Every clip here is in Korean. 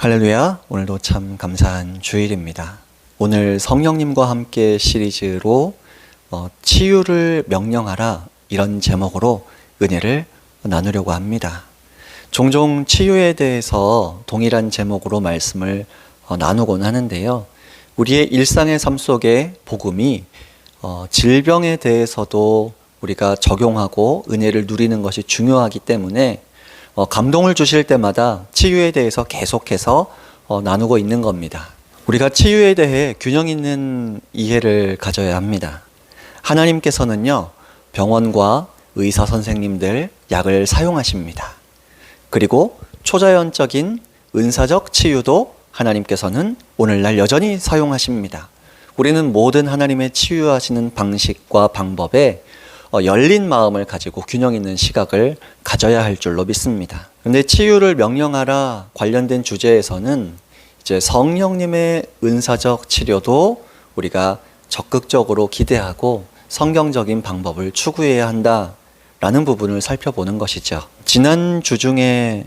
할렐루야, 오늘도 참 감사한 주일입니다. 오늘 성령님과 함께 시리즈로 치유를 명령하라 이런 제목으로 은혜를 나누려고 합니다. 종종 치유에 대해서 동일한 제목으로 말씀을 나누곤 하는데요. 우리의 일상의 삶 속에 복음이 질병에 대해서도 우리가 적용하고 은혜를 누리는 것이 중요하기 때문에 감동을 주실 때마다 치유에 대해서 계속해서 나누고 있는 겁니다. 우리가 치유에 대해 균형 있는 이해를 가져야 합니다. 하나님께서는요, 병원과 의사 선생님들 약을 사용하십니다. 그리고 초자연적인 은사적 치유도 하나님께서는 오늘날 여전히 사용하십니다. 우리는 모든 하나님의 치유하시는 방식과 방법에 열린 마음을 가지고 균형 있는 시각을 가져야 할 줄로 믿습니다. 그런데 치유를 명령하라 관련된 주제에서는 이제 성령님의 은사적 치료도 우리가 적극적으로 기대하고 성경적인 방법을 추구해야 한다라는 부분을 살펴보는 것이죠. 지난 주 중에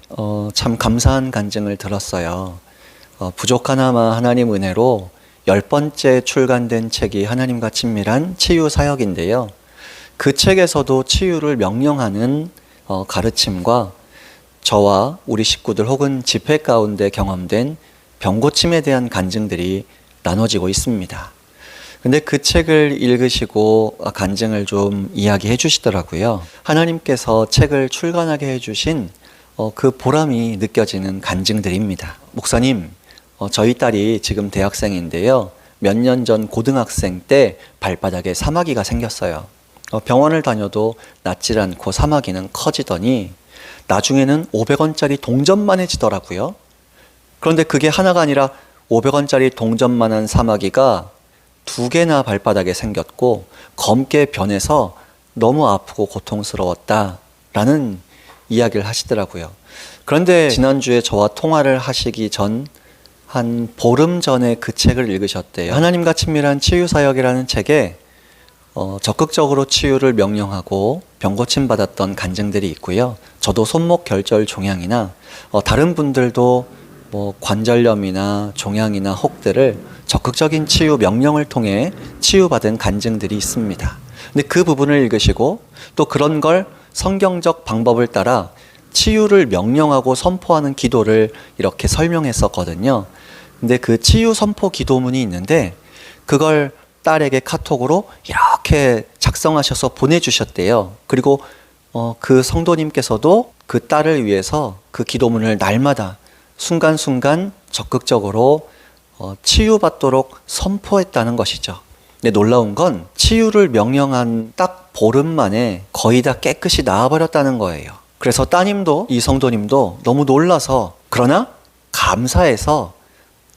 참 감사한 간증을 들었어요. 부족하나마 하나님 은혜로 10번째 출간된 책이 하나님과 친밀한 치유 사역인데요. 그 책에서도 치유를 명령하는 가르침과 저와 우리 식구들 혹은 집회 가운데 경험된 병고침에 대한 간증들이 나눠지고 있습니다. 근데 그 책을 읽으시고 간증을 좀 이야기해 주시더라고요. 하나님께서 책을 출간하게 해주신 그 보람이 느껴지는 간증들입니다. 목사님, 저희 딸이 지금 대학생인데요. 몇 년 전 고등학생 때 발바닥에 사마귀가 생겼어요. 병원을 다녀도 낫질 않고 사마귀는 커지더니 나중에는 500원짜리 동전만 해지더라고요. 그런데 그게 하나가 아니라 500원짜리 동전만한 사마귀가 2개나 발바닥에 생겼고 검게 변해서 너무 아프고 고통스러웠다라는 이야기를 하시더라고요. 그런데 지난주에 저와 통화를 하시기 전 한 보름 전에 그 책을 읽으셨대요. 하나님과 친밀한 치유사역이라는 책에 적극적으로 치유를 명령하고 병고침 받았던 간증들이 있고요. 저도 손목 결절 종양이나 다른 분들도 관절염이나 종양이나 혹들을 적극적인 치유 명령을 통해 치유받은 간증들이 있습니다. 근데 그 부분을 읽으시고 또 그런 걸 성경적 방법을 따라 치유를 명령하고 선포하는 기도를 이렇게 설명했었거든요. 근데 그 치유 선포 기도문이 있는데 그걸 딸에게 카톡으로 이렇게 작성하셔서 보내주셨대요. 그리고 그 성도님께서도 그 딸을 위해서 그 기도문을 날마다 순간순간 적극적으로 치유받도록 선포했다는 것이죠. 근데 놀라운 건 치유를 명령한 딱 보름 만에 거의 다 깨끗이 나아버렸다는 거예요. 그래서 따님도 이 성도님도 너무 놀라서 그러나 감사해서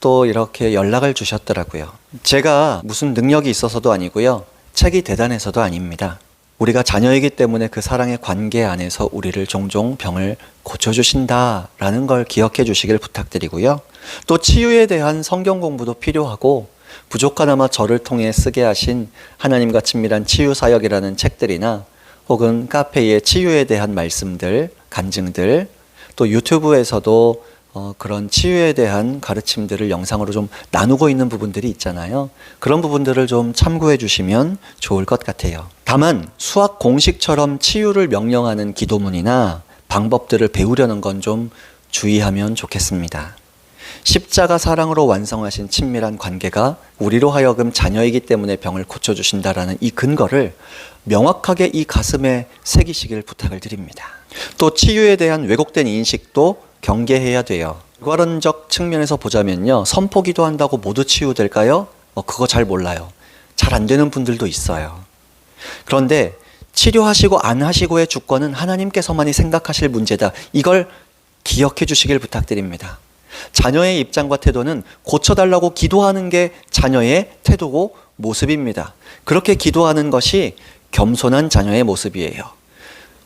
또 이렇게 연락을 주셨더라고요. 제가 무슨 능력이 있어서도 아니고요. 책이 대단해서도 아닙니다. 우리가 자녀이기 때문에 그 사랑의 관계 안에서 우리를 종종 병을 고쳐주신다라는 걸 기억해 주시길 부탁드리고요. 또 치유에 대한 성경 공부도 필요하고 부족하나마 저를 통해 쓰게 하신 하나님과 친밀한 치유사역이라는 책들이나 혹은 카페의 치유에 대한 말씀들, 간증들, 또 유튜브에서도 그런 치유에 대한 가르침들을 영상으로 좀 나누고 있는 부분들이 있잖아요. 그런 부분들을 좀 참고해 주시면 좋을 것 같아요. 다만 수학 공식처럼 치유를 명령하는 기도문이나 방법들을 배우려는 건 좀 주의하면 좋겠습니다. 십자가 사랑으로 완성하신 친밀한 관계가 우리로 하여금 자녀이기 때문에 병을 고쳐주신다라는 이 근거를 명확하게 이 가슴에 새기시길 부탁을 드립니다. 또 치유에 대한 왜곡된 인식도 경계해야 돼요. 객관적 측면에서 보자면요. 선포 기도한다고 모두 치유될까요? 그거 잘 몰라요. 잘 안 되는 분들도 있어요. 그런데 치료하시고 안 하시고의 주권은 하나님께서만이 생각하실 문제다. 이걸 기억해 주시길 부탁드립니다. 자녀의 입장과 태도는 고쳐달라고 기도하는 게 자녀의 태도고 모습입니다. 그렇게 기도하는 것이 겸손한 자녀의 모습이에요.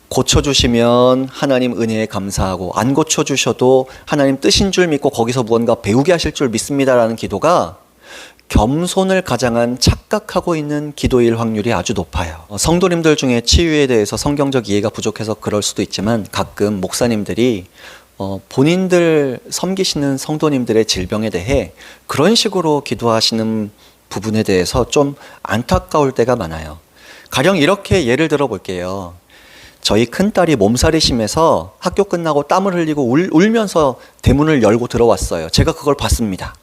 고쳐주시면 하나님 은혜에 감사하고 안 고쳐주셔도 하나님 뜻인 줄 믿고 거기서 무언가 배우게 하실 줄 믿습니다라는 기도가 겸손을 가장한 착각하고 있는 기도일 확률이 아주 높아요. 성도님들 중에 치유에 대해서 성경적 이해가 부족해서 그럴 수도 있지만 가끔 목사님들이 본인들 섬기시는 성도님들의 질병에 대해 그런 식으로 기도하시는 부분에 대해서 좀 안타까울 때가 많아요. 가령 이렇게 예를 들어 볼게요. 저희 큰딸이 몸살이 심해서 학교 끝나고 땀을 흘리고 울면서 대문을 열고 들어왔어요. 제가 그걸 봤습니다.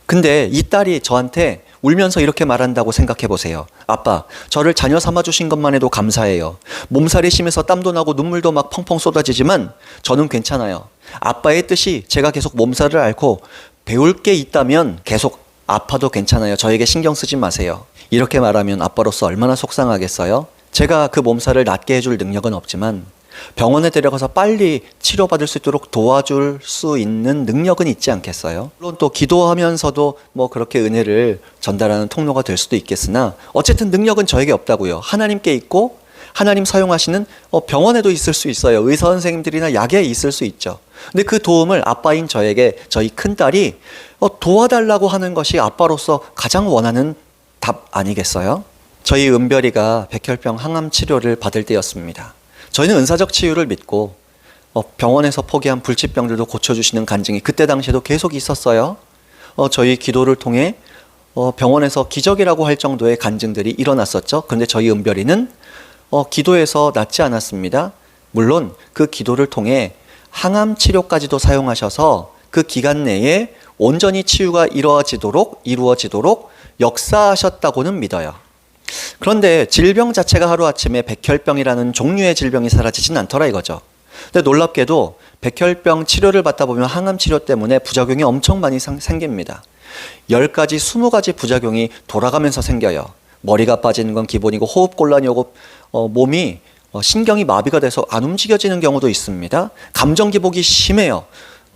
근데 이 딸이 저한테 울면서 이렇게 말한다고 생각해 보세요. 아빠, 저를 자녀 삼아 주신 것만 해도 감사해요. 몸살이 심해서 땀도 나고 눈물도 막 펑펑 쏟아지지만 저는 괜찮아요. 아빠의 뜻이 제가 계속 몸살을 앓고 배울 게 있다면 계속 아파도 괜찮아요. 저에게 신경 쓰지 마세요. 이렇게 말하면 아빠로서 얼마나 속상하겠어요? 제가 그 몸살을 낫게 해줄 능력은 없지만 병원에 데려가서 빨리 치료받을 수 있도록 도와줄 수 있는 능력은 있지 않겠어요? 물론 또 기도하면서도 뭐 그렇게 은혜를 전달하는 통로가 될 수도 있겠으나 어쨌든 능력은 저에게 없다고요. 하나님께 있고 하나님 사용하시는 병원에도 있을 수 있어요. 의사 선생님들이나 약에 있을 수 있죠. 근데 그 도움을 아빠인 저에게 저희 큰딸이 도와달라고 하는 것이 아빠로서 가장 원하는 답 아니겠어요? 저희 은별이가 백혈병 항암 치료를 받을 때였습니다. 저희는 은사적 치유를 믿고 병원에서 포기한 불치병들도 고쳐주시는 간증이 그때 당시에도 계속 있었어요. 저희 기도를 통해 병원에서 기적이라고 할 정도의 간증들이 일어났었죠. 그런데 저희 은별이는 기도에서 낫지 않았습니다. 물론 그 기도를 통해 항암 치료까지도 사용하셔서 그 기간 내에 온전히 치유가 이루어지도록 역사하셨다고는 믿어요. 그런데 질병 자체가 하루아침에 백혈병이라는 종류의 질병이 사라지진 않더라 이거죠. 근데 놀랍게도 백혈병 치료를 받다 보면 항암 치료 때문에 부작용이 엄청 많이 생깁니다. 10가지, 20가지 부작용이 돌아가면서 생겨요. 머리가 빠지는 건 기본이고 호흡곤란이 오고 몸이 신경이 마비가 돼서 안 움직여지는 경우도 있습니다. 감정 기복이 심해요.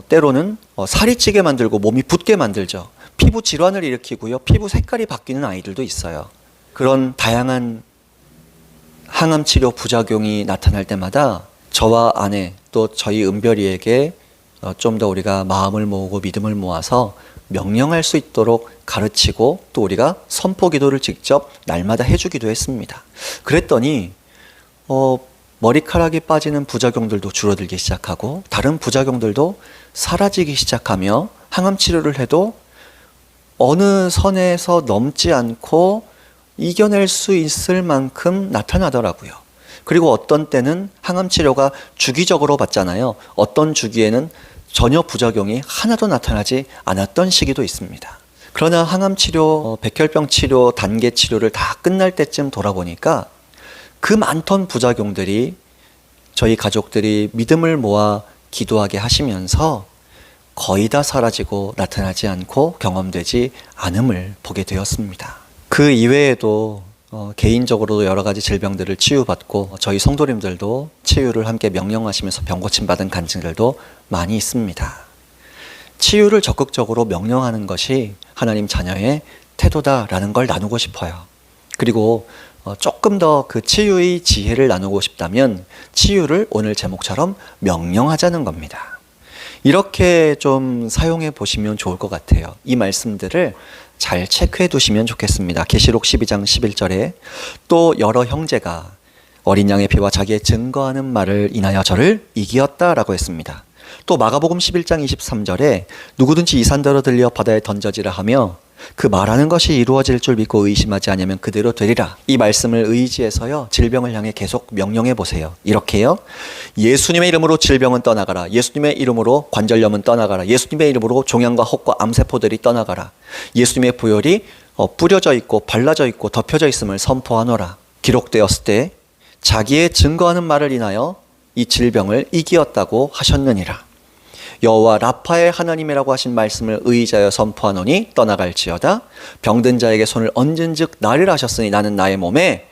때로는 살이 찌게 만들고 몸이 붓게 만들죠. 피부 질환을 일으키고요. 피부 색깔이 바뀌는 아이들도 있어요. 그런 다양한 항암 치료 부작용이 나타날 때마다 저와 아내 또 저희 은별이에게 좀 더 우리가 마음을 모으고 믿음을 모아서 명령할 수 있도록 가르치고 또 우리가 선포 기도를 직접 날마다 해주기도 했습니다. 그랬더니 머리카락이 빠지는 부작용들도 줄어들기 시작하고 다른 부작용들도 사라지기 시작하며 항암 치료를 해도 어느 선에서 넘지 않고 이겨낼 수 있을 만큼 나타나더라고요. 그리고 어떤 때는 항암 치료가 주기적으로 받잖아요. 어떤 주기에는 전혀 부작용이 하나도 나타나지 않았던 시기도 있습니다. 그러나 항암 치료, 백혈병 치료, 단계 치료를 다 끝날 때쯤 돌아보니까 그 많던 부작용들이 저희 가족들이 믿음을 모아 기도하게 하시면서 거의 다 사라지고 나타나지 않고 경험되지 않음을 보게 되었습니다. 그 이외에도 개인적으로도 여러 가지 질병들을 치유받고 저희 성도님들도 치유를 함께 명령하시면서 병고침 받은 간증들도 많이 있습니다. 치유를 적극적으로 명령하는 것이 하나님 자녀의 태도다라는 걸 나누고 싶어요. 그리고 조금 더 그 치유의 지혜를 나누고 싶다면 치유를 오늘 제목처럼 명령하자는 겁니다. 이렇게 좀 사용해 보시면 좋을 것 같아요. 이 말씀들을 잘 체크해 두시면 좋겠습니다. 계시록 12장 11절에 또 여러 형제가 어린 양의 피와 자기의 증거하는 말을 인하여 저를 이기었다라고 했습니다. 또 마가복음 11장 23절에 누구든지 이 산더러 들려 바다에 던져지라 하며 그 말하는 것이 이루어질 줄 믿고 의심하지 않으면 그대로 되리라. 이 말씀을 의지해서요 질병을 향해 계속 명령해 보세요. 이렇게요. 예수님의 이름으로 질병은 떠나가라. 예수님의 이름으로 관절염은 떠나가라. 예수님의 이름으로 종양과 혹과 암세포들이 떠나가라. 예수님의 보혈이 뿌려져 있고 발라져 있고 덮여져 있음을 선포하노라. 기록되었을 때 자기의 증거하는 말을 인하여 이 질병을 이기었다고 하셨느니라. 여호와 라파의 하나님이라고 하신 말씀을 의지하여 선포하노니 떠나갈지어다. 병든 자에게 손을 얹은즉 나으리라 하셨으니 나는 나의 몸에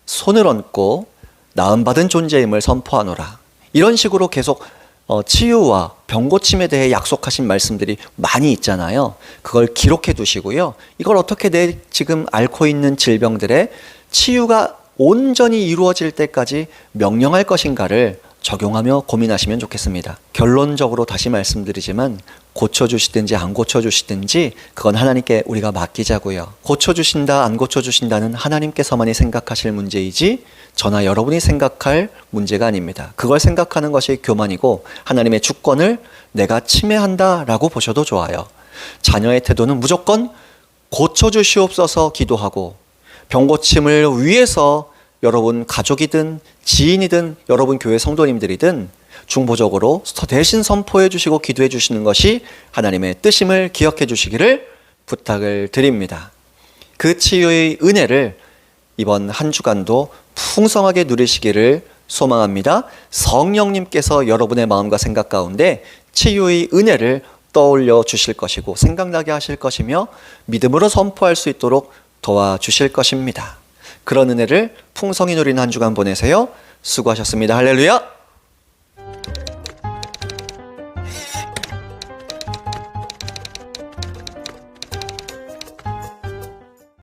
손을 얹고 나음받은 존재임을 선포하노라. 이런 식으로 계속 치유와 병고침에 대해 약속하신 말씀들이 많이 있잖아요. 그걸 기록해 두시고요. 이걸 어떻게 내 지금 앓고 있는 질병들의 치유가 온전히 이루어질 때까지 명령할 것인가를 적용하며 고민하시면 좋겠습니다. 결론적으로 다시 말씀드리지만 고쳐주시든지 안 고쳐주시든지 그건 하나님께 우리가 맡기자고요. 고쳐주신다 안 고쳐주신다는 하나님께서만이 생각하실 문제이지 저나 여러분이 생각할 문제가 아닙니다. 그걸 생각하는 것이 교만이고 하나님의 주권을 내가 침해한다라고 보셔도 좋아요. 자녀의 태도는 무조건 고쳐주시옵소서 기도하고 병고침을 위해서 여러분 가족이든 지인이든 여러분 교회 성도님들이든 중보적으로 대신 선포해 주시고 기도해 주시는 것이 하나님의 뜻임을 기억해 주시기를 부탁을 드립니다. 그 치유의 은혜를 이번 한 주간도 풍성하게 누리시기를 소망합니다. 성령님께서 여러분의 마음과 생각 가운데 치유의 은혜를 떠올려 주실 것이고 생각나게 하실 것이며 믿음으로 선포할 수 있도록 도와주실 것입니다. 그런 은혜를 풍성히 누리는 한 주간 보내세요. 수고하셨습니다. 할렐루야.